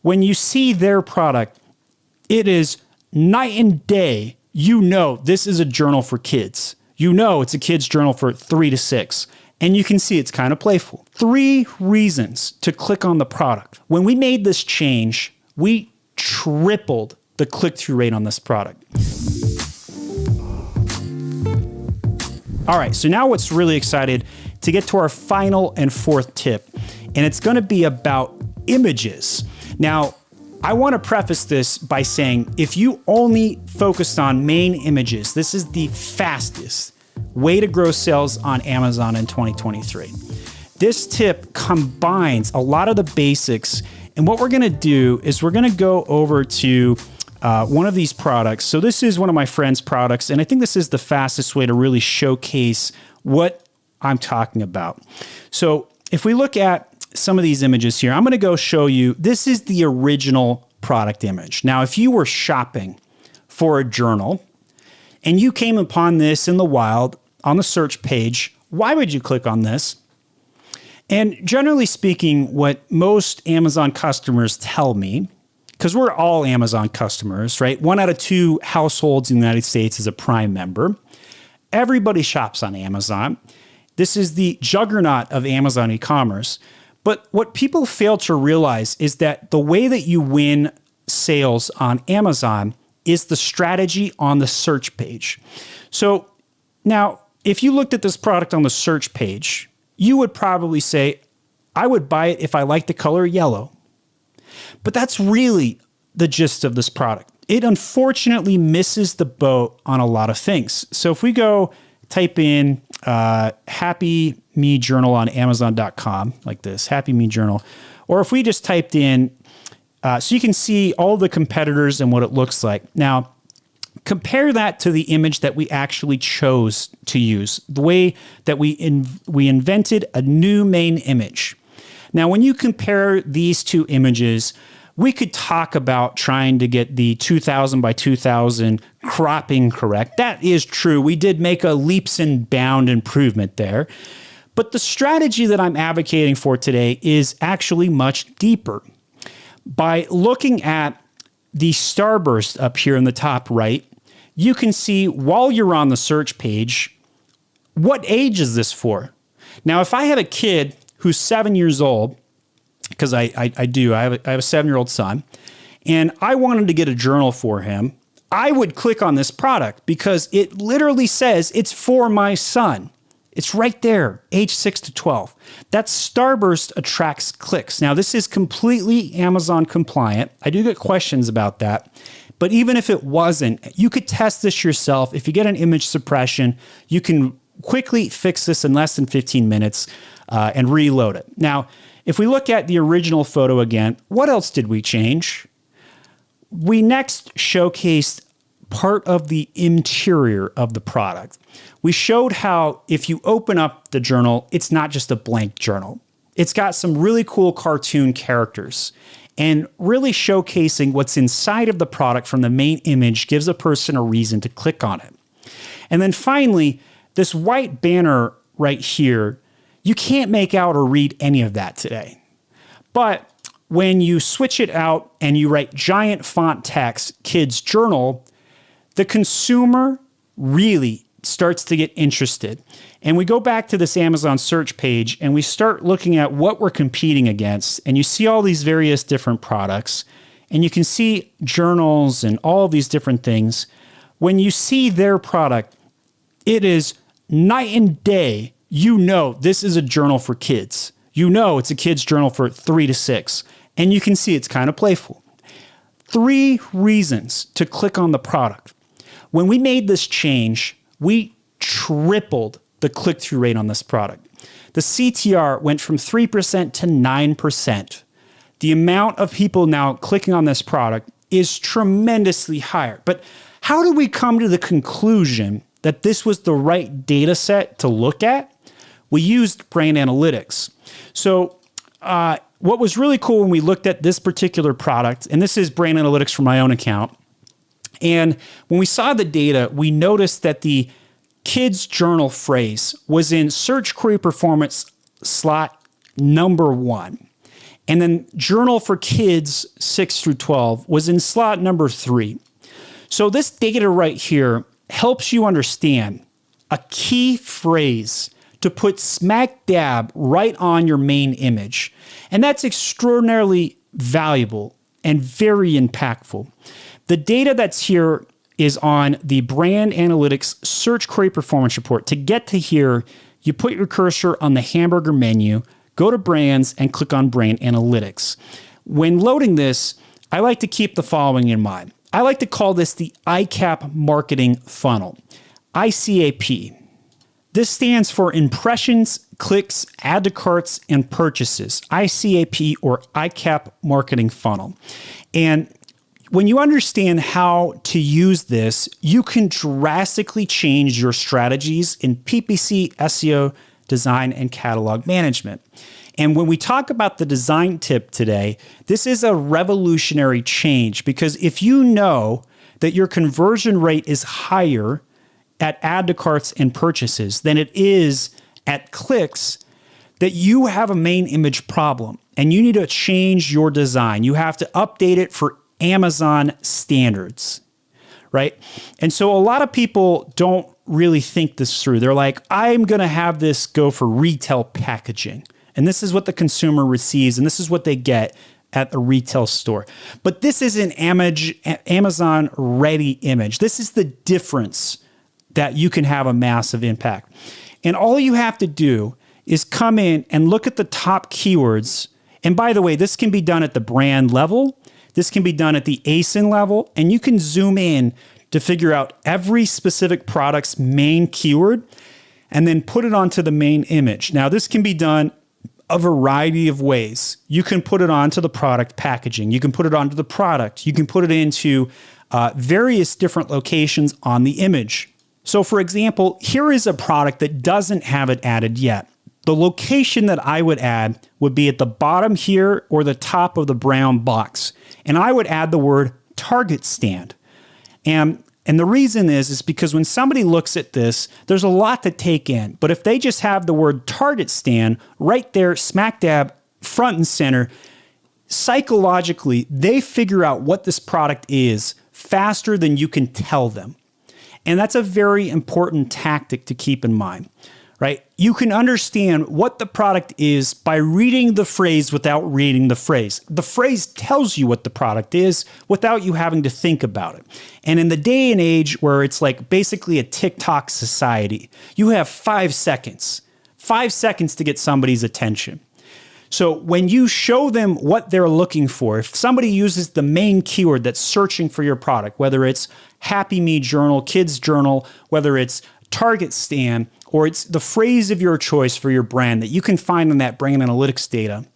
when you see their product, it is night and day. You know this is a journal for kids. You know it's a kid's journal for 3 to 6. And you can see it's kind of playful. 3 reasons to click on the product. When we made this change, we tripled the click-through rate on this product. All right, so now what's really excited to get to our final and 4th tip, and it's gonna be about images. Now, I wanna preface this by saying, if you only focused on main images, this is the fastest way to grow sales on Amazon in 2023. This tip combines a lot of the basics, and what we're gonna do is we're gonna go over to one of these products. So this is one of my friend's products, and I think this is the fastest way to really showcase what I'm talking about. So if we look at some of these images here, I'm gonna go show you, this is the original product image. Now, if you were shopping for a journal and you came upon this in the wild on the search page, why would you click on this? And generally speaking, what most Amazon customers tell me, because we're all Amazon customers, right? 1 out of 2 households in the United States is a Prime member. Everybody shops on Amazon. This is the juggernaut of Amazon e-commerce. But what people fail to realize is that the way that you win sales on Amazon is the strategy on the search page. So now, if you looked at this product on the search page, you would probably say, I would buy it if I like the color yellow. But that's really the gist of this product. It unfortunately misses the boat on a lot of things. So if we go type in Happy Me Journal on Amazon.com, like this, Happy Me Journal, or if we just typed in, so you can see all the competitors and what it looks like. Now, compare that to the image that we actually chose to use, the way that we invented a new main image. Now, when you compare these 2 images, we could talk about trying to get the 2000 by 2000 cropping correct. That is true. We did make a leaps and bound improvement there. But the strategy that I'm advocating for today is actually much deeper. By looking at the starburst up here in the top right, you can see while you're on the search page, what age is this for? Now, if I have a kid who's 7 years old, because I have a 7-year-old son, and I wanted to get a journal for him, I would click on this product because it literally says it's for my son. It's right there, age 6 to 12. That starburst attracts clicks. Now, this is completely Amazon compliant. I do get questions about that. But even if it wasn't, you could test this yourself. If you get an image suppression, you can quickly fix this in less than 15 minutes and reload it. Now, if we look at the original photo again, what else did we change? We next showcased part of the interior of the product. We showed how if you open up the journal, it's not just a blank journal. It's got some really cool cartoon characters, and really showcasing what's inside of the product from the main image gives a person a reason to click on it. And then finally, this white banner right here, you can't make out or read any of that today. But when you switch it out and you write giant font text, kids journal, the consumer really starts to get interested. And we go back to this Amazon search page and we start looking at what we're competing against. And you see all these various different products, and you can see journals and all of these different things. When you see their product, it is night and day. You know this is a journal for kids. You know it's a kid's journal for 3 to 6. And you can see it's kind of playful. 3 reasons to click on the product. When we made this change, we tripled the click-through rate on this product. The CTR went from 3% to 9%. The amount of people now clicking on this product is tremendously higher. But how did we come to the conclusion that this was the right data set to look at? We used brand analytics. So what was really cool when we looked at this particular product, and this is brand analytics from my own account, and when we saw the data, we noticed that the kids journal phrase was in search query performance slot number 1. And then journal for kids 6 through 12 was in slot number 3. So this data right here helps you understand a key phrase to put smack dab right on your main image. And that's extraordinarily valuable and very impactful. The data that's here is on the Brand Analytics Search Query Performance Report. To get to here, you put your cursor on the hamburger menu, go to Brands, and click on Brand Analytics. When loading this, I like to keep the following in mind. I like to call this the ICAP marketing funnel, ICAP. This stands for Impressions, Clicks, Add to Carts, and Purchases, ICAP or ICAP marketing funnel. And when you understand how to use this, you can drastically change your strategies in PPC, SEO, design, and catalog management. And when we talk about the design tip today, this is a revolutionary change because if you know that your conversion rate is higher at add to carts and purchases than it is at clicks, that you have a main image problem and you need to change your design. You have to update it for Amazon standards, right? And so a lot of people don't really think this through. They're like, I'm going to have this go for retail packaging. And this is what the consumer receives, and this is what they get at a retail store. But this is an Amazon ready image. This is the difference that you can have a massive impact. And all you have to do is come in and look at the top keywords. And by the way, this can be done at the brand level. This can be done at the ASIN level, and you can zoom in to figure out every specific product's main keyword and then put it onto the main image. Now, this can be done a variety of ways. You can put it onto the product packaging. You can put it onto the product. You can put it into various different locations on the image. So for example, here is a product that doesn't have it added yet. The location that I would add would be at the bottom here or the top of the brown box. And I would add the word Target stand. And the reason is because when somebody looks at this, there's a lot to take in. But if they just have the word Target stand right there, smack dab, front and center, psychologically, they figure out what this product is faster than you can tell them. And that's a very important tactic to keep in mind, right? You can understand what the product is by reading the phrase without reading the phrase. The phrase tells you what the product is without you having to think about it. And in the day and age where it's like basically a TikTok society, you have 5 seconds to get somebody's attention. So when you show them what they're looking for, if somebody uses the main keyword that's searching for your product, whether it's Happy Me Journal, Kids Journal, whether it's Target stand, or it's the phrase of your choice for your brand that you can find in that brand analytics data,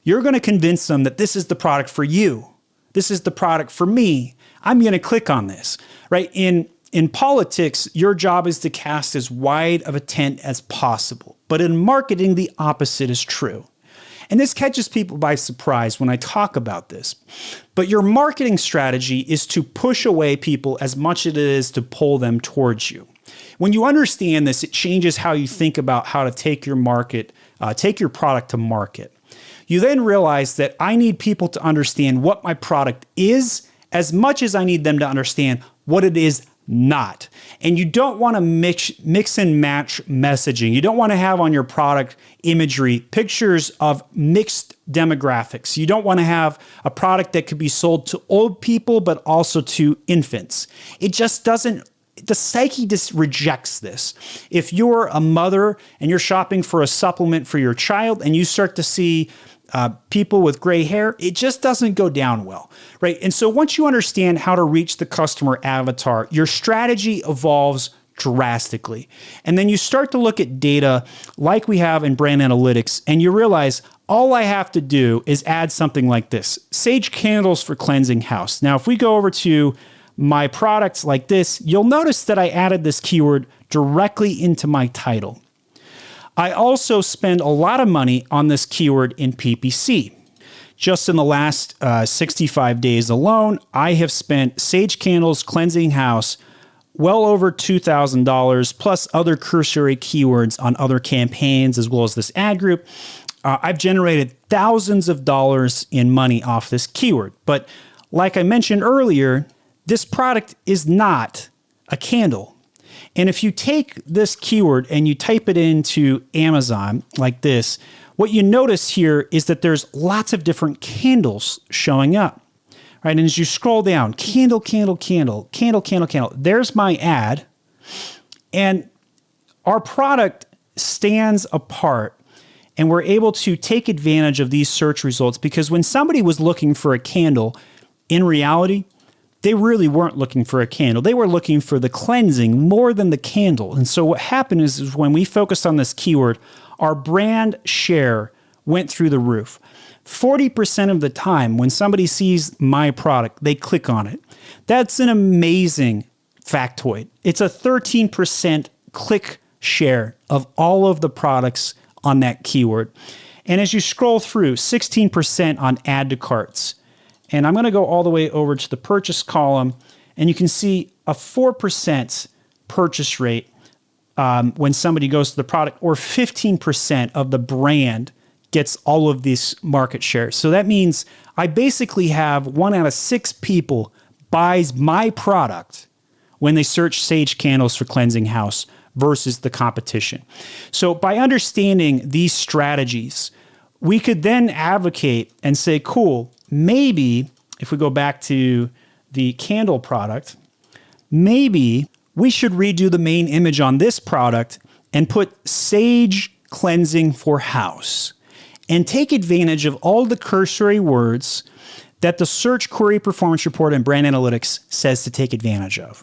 you're going to convince them that this is the product for you. This is the product for me. I'm going to click on this, right? In politics, your job is to cast as wide of a tent as possible. But in marketing, the opposite is true. And this catches people by surprise when I talk about this. But your marketing strategy is to push away people as much as it is to pull them towards you. When you understand this, it changes how you think about how to take your product to market. You then realize that I need people to understand what my product is as much as I need them to understand what it is not. And you don't want to mix and match messaging. You don't want to have on your product imagery pictures of mixed demographics. You don't want to have a product that could be sold to old people, but also to infants. It just doesn't. The psyche just rejects this. If you're a mother and you're shopping for a supplement for your child and you start to see people with gray hair, it just doesn't go down well, right? And so once you understand how to reach the customer avatar, your strategy evolves drastically. And then you start to look at data like we have in brand analytics, and you realize all I have to do is add something like this: sage candles for cleansing house. Now, if we go over to my products like this, you'll notice that I added this keyword directly into my title. I also spend a lot of money on this keyword in PPC. Just in the last 65 days alone, I have spent sage candles, cleansing house, well over $2,000 plus other cursory keywords on other campaigns as well as this ad group. I've generated thousands of dollars in money off this keyword. But like I mentioned earlier, this product is not a candle. And if you take this keyword and you type it into Amazon like this, what you notice here is that there's lots of different candles showing up, right? And as you scroll down, candle, candle, candle, candle, candle, candle, there's my ad. And our product stands apart, and we're able to take advantage of these search results because when somebody was looking for a candle, in reality, they really weren't looking for a candle. They were looking for the cleansing more than the candle. And so what happened is when we focused on this keyword, our brand share went through the roof. 40% of the time when somebody sees my product, they click on it. That's an amazing factoid. It's a 13% click share of all of the products on that keyword. And as you scroll through, 16% on add to carts. And I'm going to go all the way over to the purchase column, and you can see a 4% purchase rate when somebody goes to the product, or 15% of the brand gets all of these market shares. So that means I basically have 1 out of 6 people buys my product when they search sage candles for cleansing house versus the competition. So by understanding these strategies, we could then advocate and say, cool, maybe if we go back to the candle product, maybe we should redo the main image on this product and put sage cleansing for house and take advantage of all the cursory words that the search query performance report and brand analytics says to take advantage of.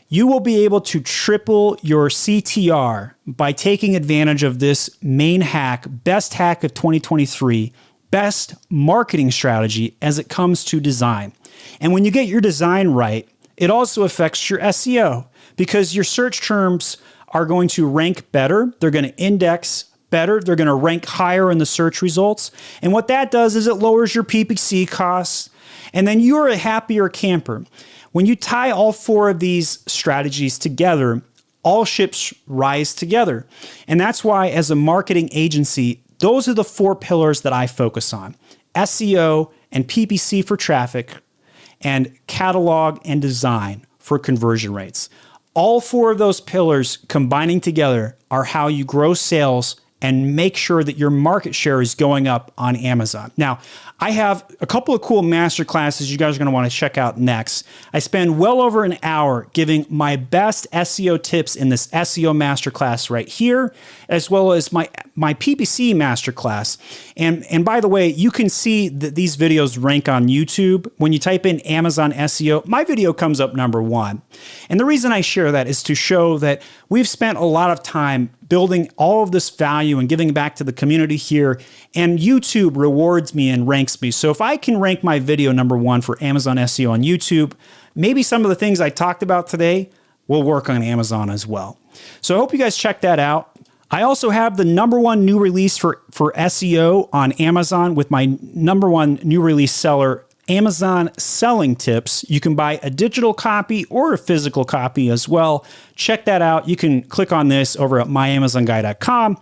You will be able to triple your CTR by taking advantage of this main hack, best hack of 2023, best marketing strategy as it comes to design. And when you get your design right, it also affects your SEO because your search terms are going to rank better. They're going to index better. They're going to rank higher in the search results. And what that does is it lowers your PPC costs. And then you're a happier camper. When you tie all 4 of these strategies together, all ships rise together. And that's why as a marketing agency, those are the 4 pillars that I focus on: SEO and PPC for traffic, and catalog and design for conversion rates. All 4 of those pillars combining together are how you grow sales and make sure that your market share is going up on Amazon. Now, I have a couple of cool master classes you guys are going to want to check out next. I spend well over an hour giving my best SEO tips in this SEO masterclass right here, as well as my PPC masterclass. And by the way, you can see that these videos rank on YouTube. When you type in Amazon SEO, my video comes up number 1. And the reason I share that is to show that we've spent a lot of time building all of this value and giving back to the community here, and YouTube rewards me and ranks me. So if I can rank my video number 1 for Amazon SEO on YouTube, maybe some of the things I talked about today will work on Amazon as well. So I hope you guys check that out. I also have the number 1 new release for SEO on Amazon with my number 1 new release seller, Amazon Selling Tips. You can buy a digital copy or a physical copy as well. Check that out. You can click on this over at myamazonguy.com.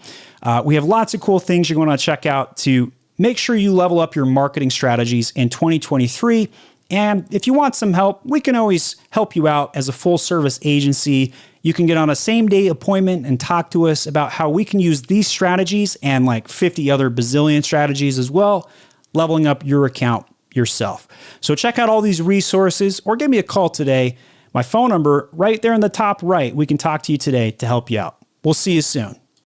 We have lots of cool things you're going to check out to make sure you level up your marketing strategies in 2023. And if you want some help, we can always help you out as a full service agency. You can get on a same day appointment and talk to us about how we can use these strategies and like 50 other bazillion strategies as well, leveling up your account yourself. So check out all these resources or give me a call today. My phone number right there in the top right. We can talk to you today to help you out. We'll see you soon.